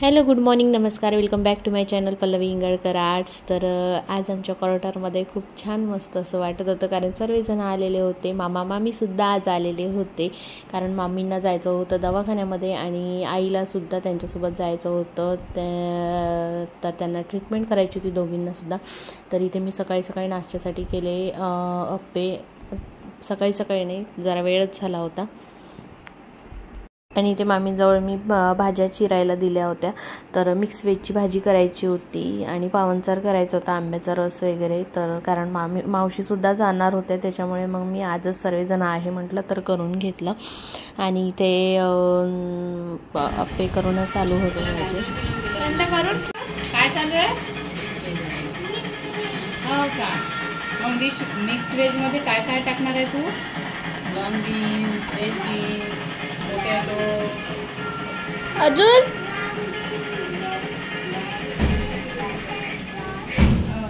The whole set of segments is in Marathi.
हॅलो, गुड मॉर्निंग, नमस्कार, welcome back to my channel Pallavi Ingalkar arts. तर आज आमच्या क्वार्टरमध्ये खूप छान मस्त असं वाटत होतं, कारण सर्वजण आलेले होते. मामीसुद्धा आज आलेले होते, कारण मामींना जायचं होतं दवाखान्यामध्ये आणि आईलासुद्धा त्यांच्यासोबत जायचं होतं. तर त्यांना ट्रीटमेंट करायची होती दोघींनासुद्धा. तर इथे मी सकाळी सकाळी नाश्त्यासाठी केले अप्पे. सकाळी सकाळी नाही, जरा वेळच झाला होता. आणि इथे मामीजवळ मी भाज्या चिरायला दिल्या होत्या. तर मिक्स व्हेजची भाजी करायची होती आणि पावनचार करायचा होता, आंब्याचा रस वगैरे. तर कारण मावशीसुद्धा जाणार होत्या, त्याच्यामुळे मग मी आजच सर्वजण आहे म्हटलं तर करून घेतलं. आणि इथे अप्पे करून चालू होते माझे. काय चालू आहे? हो का? मग मिक्स व्हेजमध्ये काय काय टाकणार आहे तू? वांगी, भेंडी, पोटॅटो, अजून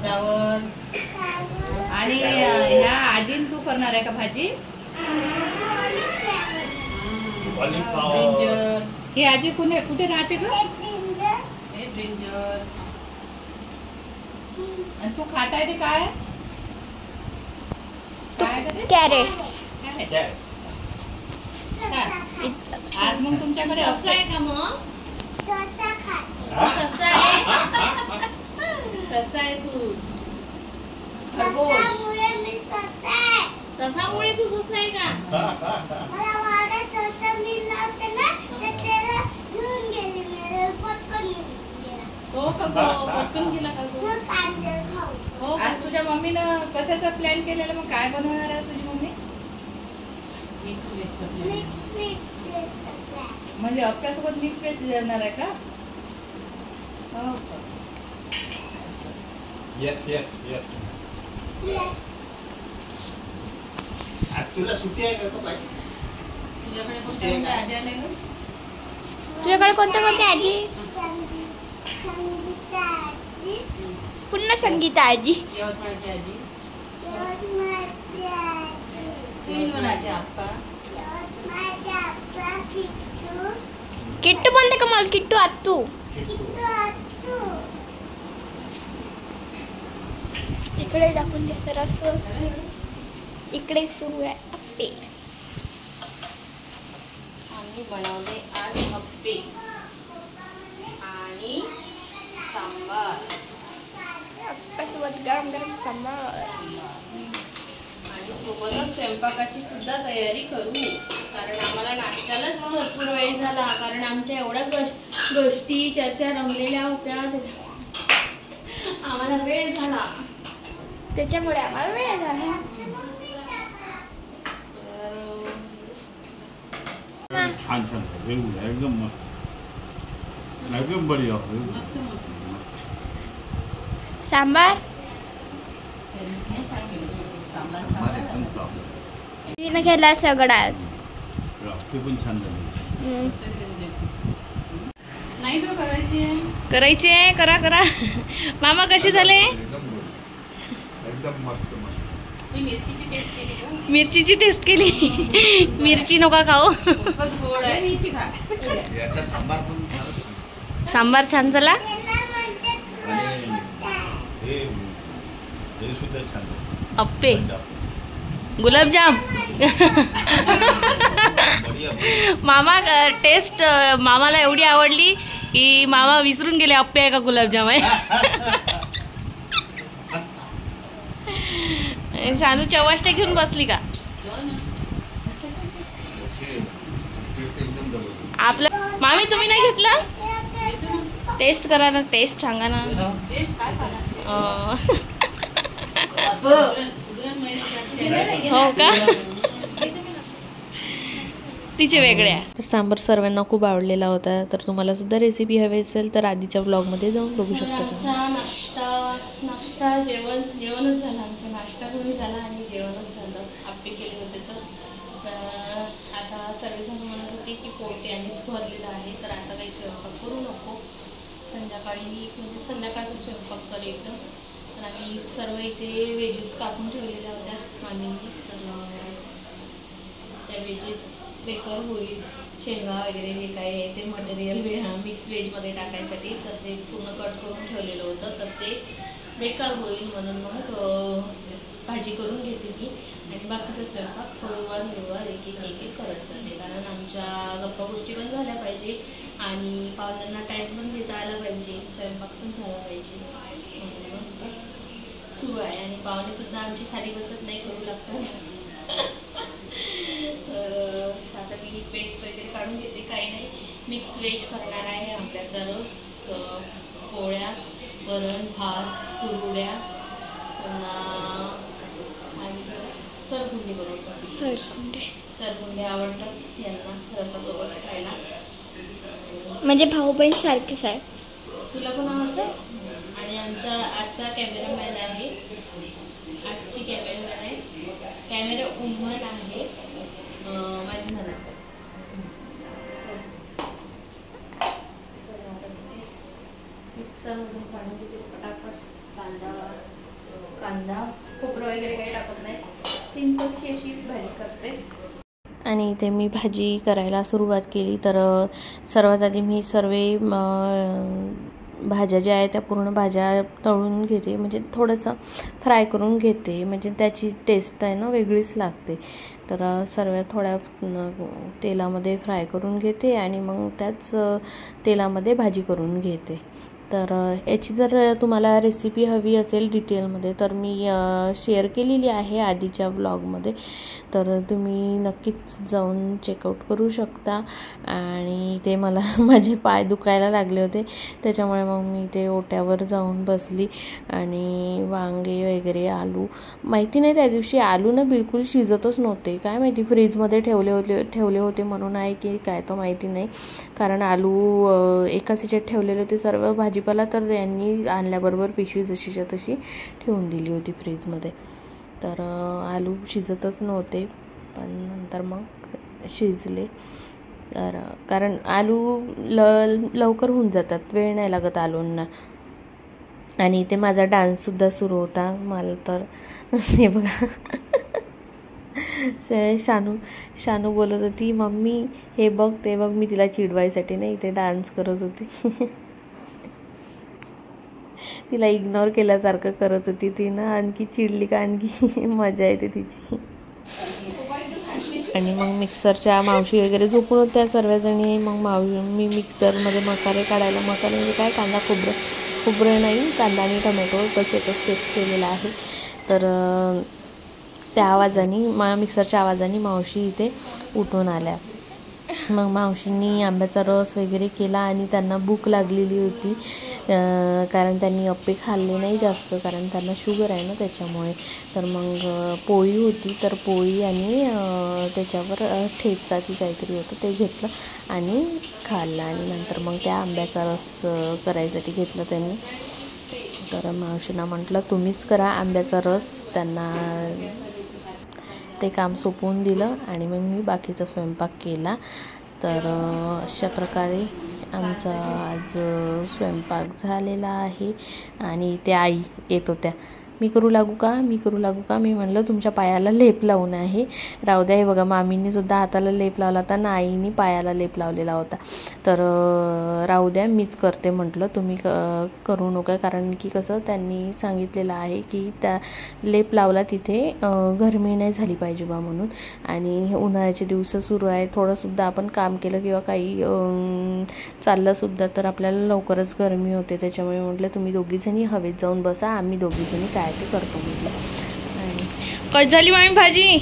फ्लावर. आणि ह्या आजीन तू करणार आहे का भाजी? ब्रिंजर. ही आजी कुठे राहते ग? हे ब्रिंजर. आणि तू खाताय ते काय? कॅरेट. आज मग तुमच्याकडे असं आहे का? मग ससा आहे तू. ससामुळे तू ससा आहे का? हो का गो? पटकन गेला का गो? हो. आज तुझ्या मम्मीनं कशाचा प्लॅन केलेला? मग काय बनवणार आहे तुझी मम्मी? Mix व्हेजचा plan. म्हणजे अप्प्यासोबत मिक्स व्हेज देणार आहे का? हो का? येस. आज तुला सुट्टी आहे का बाई? तुझ्याकडे कोणत्या आजी आल्या ग? तुझ्याकडे कोणत्या आजी? पुन्हा संगीता आजी. यवतमाळची आजी. तीन आप्पा. किट्टू बोलते का मला? किट्टू आत्तू. इकडे दाखवून दे सर. असं इकडे सुरू आहे अप्पे. आम्ही बनवले आज अप्पे आणि सांबार. अप्प्यासोबत गरम गरम सांबार. आणि सोबतच स्वयंपाकाची सुद्धा तयारी करू, कारण आम्हाला नाश्त्यालाच भरपूर वेळ झाला, कारण आमच्या एवढ्या गोष्टी चर्चा रंगलेल्या होत्या, आम्हाला वेळ झाला. त्याच्यामुळे आम्हाला वेळ झाला. छान एकदम मस्त, एकदम बढिया. सांबार तिने केला सगळाच. पण छान झालं. नाही तो करायची आहे. करा. मामा कसे झाले? एकदम मस्त. मी मिरचीची टेस्ट केली का? मिरचीची टेस्ट केली. मिरची नका खाऊ. खूपच गोड आहे. मिरची खा. याचा सांबार पण फारच छान. सांबार छान झाला. आणि हे सुद्धा छान झालं. अप्पे, गुलाबजाम. मामा टेस्ट मामाला एवढी आवडली की मामा विसरून गेले अप्पे आहे का गुलाबजाम आहे. शानू चवाष्टे घेऊन बसली का? आपलं मामी तुम्ही नाही घेतलं? टेस्ट करा ना, टेस्ट सांगा ना. हो का? तिचे वेगळ्या. तर सांबार सर्वांना खूप आवडलेला होता. तर तुम्हाला सुद्धा रेसिपी हवी असेल तर आधीच्या ब्लॉगमध्ये जाऊन बघू शकता तुम्ही. नाश्ता जेवणच झालं. आमचा नाश्ता पूर्ण झाला आणि जेवणच झालं. आप्पे केले होते. तर आता सर्वजण म्हणत होते की पोट यांनीच भरलेलं आहे, तर आता काही स्वयंपाक करू नको, संध्याकाळी म्हणजे संध्याकाळचा स्वयंपाक कर एकदम. तर आम्ही सर्व इथे व्हेजेस कापून ठेवलेल्या होत्या मामींनी. तर त्या व्हेजेस बेकार होईल. शेंगा वगैरे जे काही आहे ते मटेरियल मिक्स व्हेजमध्ये टाकायसाठी तर ते पूर्ण कट करून ठेवलेलं होतं, तर ते बेकार होईल म्हणून मग भाजी करून घेते मी आणि बाकीचा स्वयंपाक हळूवार एक एक करत जाते. कारण आमच्या गप्पा गोष्टी पण झाल्या पाहिजे आणि पाहुण्यांना टाईम पण देता आला पाहिजे, स्वयंपाक पण झाला पाहिजे म्हणून मग सुरू आहे. आणि पाहुणेसुद्धा आमची खाली बसत नाही, करू लागतात. आता मी पेस्ट वगैरे काढून घेते. काही नाही, मिक्स व्हेज करणार आहे. आंब्याचा रस, पोळ्या, वरण भात, कुरड्या, पुन्हा सरगुंडी करून. सरगुंडे आवडतात यांना रसासोबत खायला. म्हणजे भाऊ बहीण सारखेच आहे. तुला पण आवडतं. आणि आजचा कॅमेरामॅन आहे, आजची कॅमेरामॅन आहे, कॅमेरा वुमन आहे माझी नणंद. मिक्सरमधून काढून घेते पटापट. कांदा खोबरं वगैरे काही टाकत नाही, सिंपलची अशी भाजी करते. आणि इथे मी भाजी करायला सुरुवात केली. तर सर्वात आधी मी सर्व भाज्या ज्या आहेत त्या पूर्ण भाज्या तळून घेते, म्हणजे थोडंसं फ्राय करून घेते, म्हणजे त्याची टेस्ट आहे ना वेगळीच लागते. तर सर्व थोड्या तेलामध्ये फ्राय करून घेते आणि मग त्याच तेलामध्ये भाजी करून घेते. तर याची जर तुम्हाला रेसिपी हवी असेल डिटेलमध्ये तर मी शेअर केलेली आहे आधीच्या ब्लॉगमध्ये, तर तुम्ही नक्कीच जाऊन चेकआउट करू शकता. आणि ते मला माझे पाय दुखायला लागले होते, त्याच्यामुळे मग मी ते ओट्यावर जाऊन बसली. आणि वांगे वगैरे, आलू, माहिती नाही त्या दिवशी आलू ना बिलकुल शिजतच नव्हते, काय माहिती फ्रीजमध्ये ठेवले होते म्हणून आहे की काय तो माहिती नाही. कारण आलू एकाच ह्याच्यात ठेवलेले होते सर्व भाजीपाला, तर यांनी आणल्याबरोबर पिशवी जशीच्या तशी ठेवून दिली होती फ्रीजमध्ये. तर आलू शिजतच नव्हते, पण नंतर मग शिजले. तर कारण आलू लवकर होऊन जातात, वेळ नाही लागत आलूंना. आणि इथे माझा डान्ससुद्धा सुरू होता. मला तर हे बघा शानू बोलत होती, मम्मी हे बघ ते बघ. मी तिला चिडवायसाठी नाही इथे डान्स करत होती. तिला इग्नोर केल्यासारखं करत होती ती ना, आणखी चिडली का आणखी मजा येते तिची. आणि मग मिक्सरच्या मावशी वगैरे झोपून होत्या सर्वजणी. मग मी मिक्सरमध्ये मसाले काढायला, मसाले म्हणजे काय कांदा खोबरं नाही, कांदा आणि टमॅटो बस याचाच पेस्ट केलेला आहे. तर त्या आवाजाने मिक्सरच्या आवाजाने मावशी इथे उठून आल्या. मग मावशींनी आंब्याचा रस वगैरे केला आणि त्यांना भूक लागलेली होती, कारण त्यांनी अप्पे खाल्ले नाही जास्त, कारण त्यांना शुगर आहे ना त्याच्यामुळे. तर मग पोळी होती, तर पोळी आणि त्याच्यावर ठेचा की काहीतरी होतं ते घेतलं आणि खाल्लं. आणि नंतर मग त्या आंब्याचा रस करायसाठी घेतलं त्यांनी. तर मावशींना म्हटलं तुम्हीच करा आंब्याचा रस, त्यांना ते काम सोपवून दिलं आणि मग मी बाकीचा स्वयंपाक केला. तर अशा प्रकारे आमचा आज स्वयंपाक झालेला आहे. आणि त्या आई येत होत्या, मी करू लागू का. मी म्हणलं तुमच्या पायाला लेप लावून आहे, राहू द्या. हे बघा मामींनी सुद्धा हाताला लेप लावला होता ना, आईनी पायाला लेप लावलेला होता. तर राहू द्या मीच करते म्हटलं, तुम्ही करू नका. कारण की कसं त्यांनी सांगितलेलं आहे की त्या लेप लावला तिथे गरमी नाही झाली पाहिजे बा म्हणून. आणि उन्हाळ्याचे दिवस सुरू आहे, थोडंसुद्धा आपण काम केलं किंवा काही चाललंसुद्धा तर आपल्याला लवकरच गरमी होते. त्याच्यामुळे म्हटलं तुम्ही दोघीजणी हवेत जाऊन बसा, आम्ही दोघीजणी काय ते करतो म्हटलं. आणि कशी झाली मामी भाजी.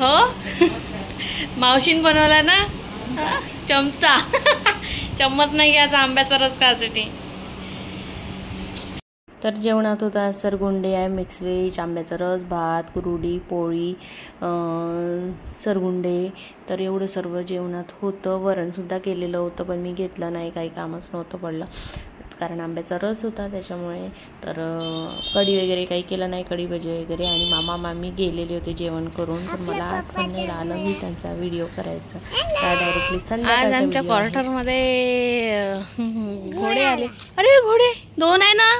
हो मावशीन बनवला ना चम्मच नाही घ्यायचा आंब्याचा रस खायसाठी. तर जेवणात होता सरगुंडे आहे, मिक्स व्हेज, आंब्याचा रस, भात, कुरुडी, पोळी, सरगुंडे. तर एवढं सर्व जेवणात होतं. वरणसुद्धा केलेलं होतं पण मी घेतलं नाही, काही कामच नव्हतं पडलं कारण आंब्याचा रस होता त्याच्यामुळे. तर कढी वगैरे काही केलं नाही, कढी भजी वगैरे. आणि मामी गेलेले होते जेवण करून, पण मला आठवण नाही राहिलं मी त्यांचा व्हिडिओ करायचा. डायरेक्टली आज आमच्या क्वार्टरमध्ये घोडे आले. अरे घोडे 2 आहे ना.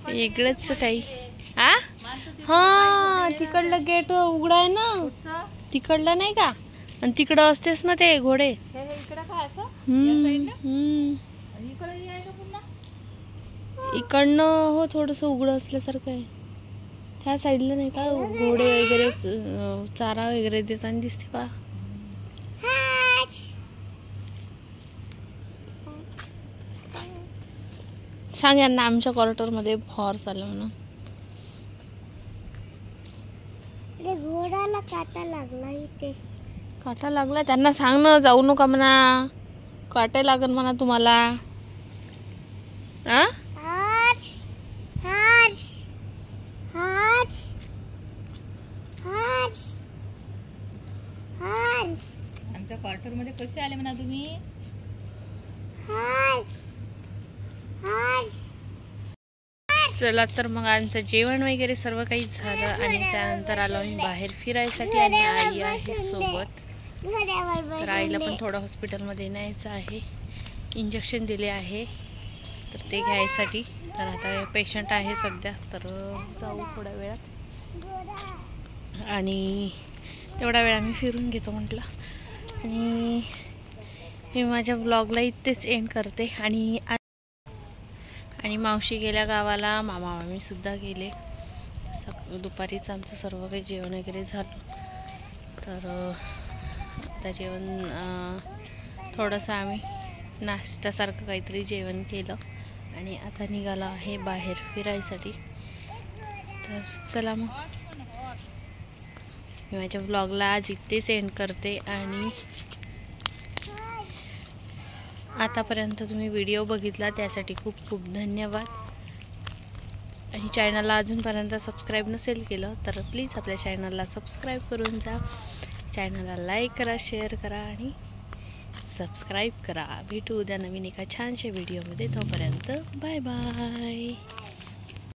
इकडेच काही हा तिकडलं गेट उघडा आहे ना, तिकडलं नाही का, आणि तिकडं असतेच ना ते घोडे. इकडं काय असं इकडनं हो थोडस उघडं असल्यासारखं आहे. त्या साईडला नाही का घोडे वगैरे चारा वगैरे देताना दिसते का. सांग यांना आमच्या क्वार्टर मध्ये हॉर्स आलं म्हणून. घोड्याला काटा लागला इथे. काटा लागला त्यांना सांग ना, जाऊ नका म्हणा, काटे लागन म्हणा तुम्हाला. आमच्या क्वार्टर मध्ये कसे आले म्हणा तुम्ही. चला तर मग आमचं जेवण वगैरे सर्व काही झालं आणि त्यानंतर आलो आम्ही बाहेर फिरायसाठी आणि आई आहे सोबत. तर आईला पण थोडं हॉस्पिटलमध्ये न्यायचं आहे, इंजेक्शन दिले आहे तर ते घ्यायसाठी. तर आता पेशंट आहे सध्या, तर जाऊ थोड्या वेळात आणि तेवढा वेळ आम्ही फिरून घेतो म्हटलं. आणि मी माझ्या ब्लॉगला इथेच एंड करते. आणि मावशी गेल्या गावाला, मामा मामीसुद्धा गेले. दुपारीच आमचं सर्व काही जेवण वगैरे झालं. तर आता जेवण थोडंसं आम्ही नाश्त्यासारखं काहीतरी जेवण केलं आणि आता निघालो आहे बाहेर फिरायसाठी. तर चला मग मी माझ्या ब्लॉगला आज इथेच एंड करते. आणि आतापर्यंत तुम्ही व्हिडिओ बघितला त्यासाठी खूप खूप धन्यवाद. आणि चॅनलला अजूनपर्यंत सबस्क्राईब नसेल केलं तर प्लीज आपल्या चॅनलला सबस्क्राईब करून जा. चॅनलला लाईक करा, शेअर करा आणि सबस्क्राईब करा. भेटू उद्या नवीन एका छानशा व्हिडिओमध्ये. तोपर्यंत बाय बाय.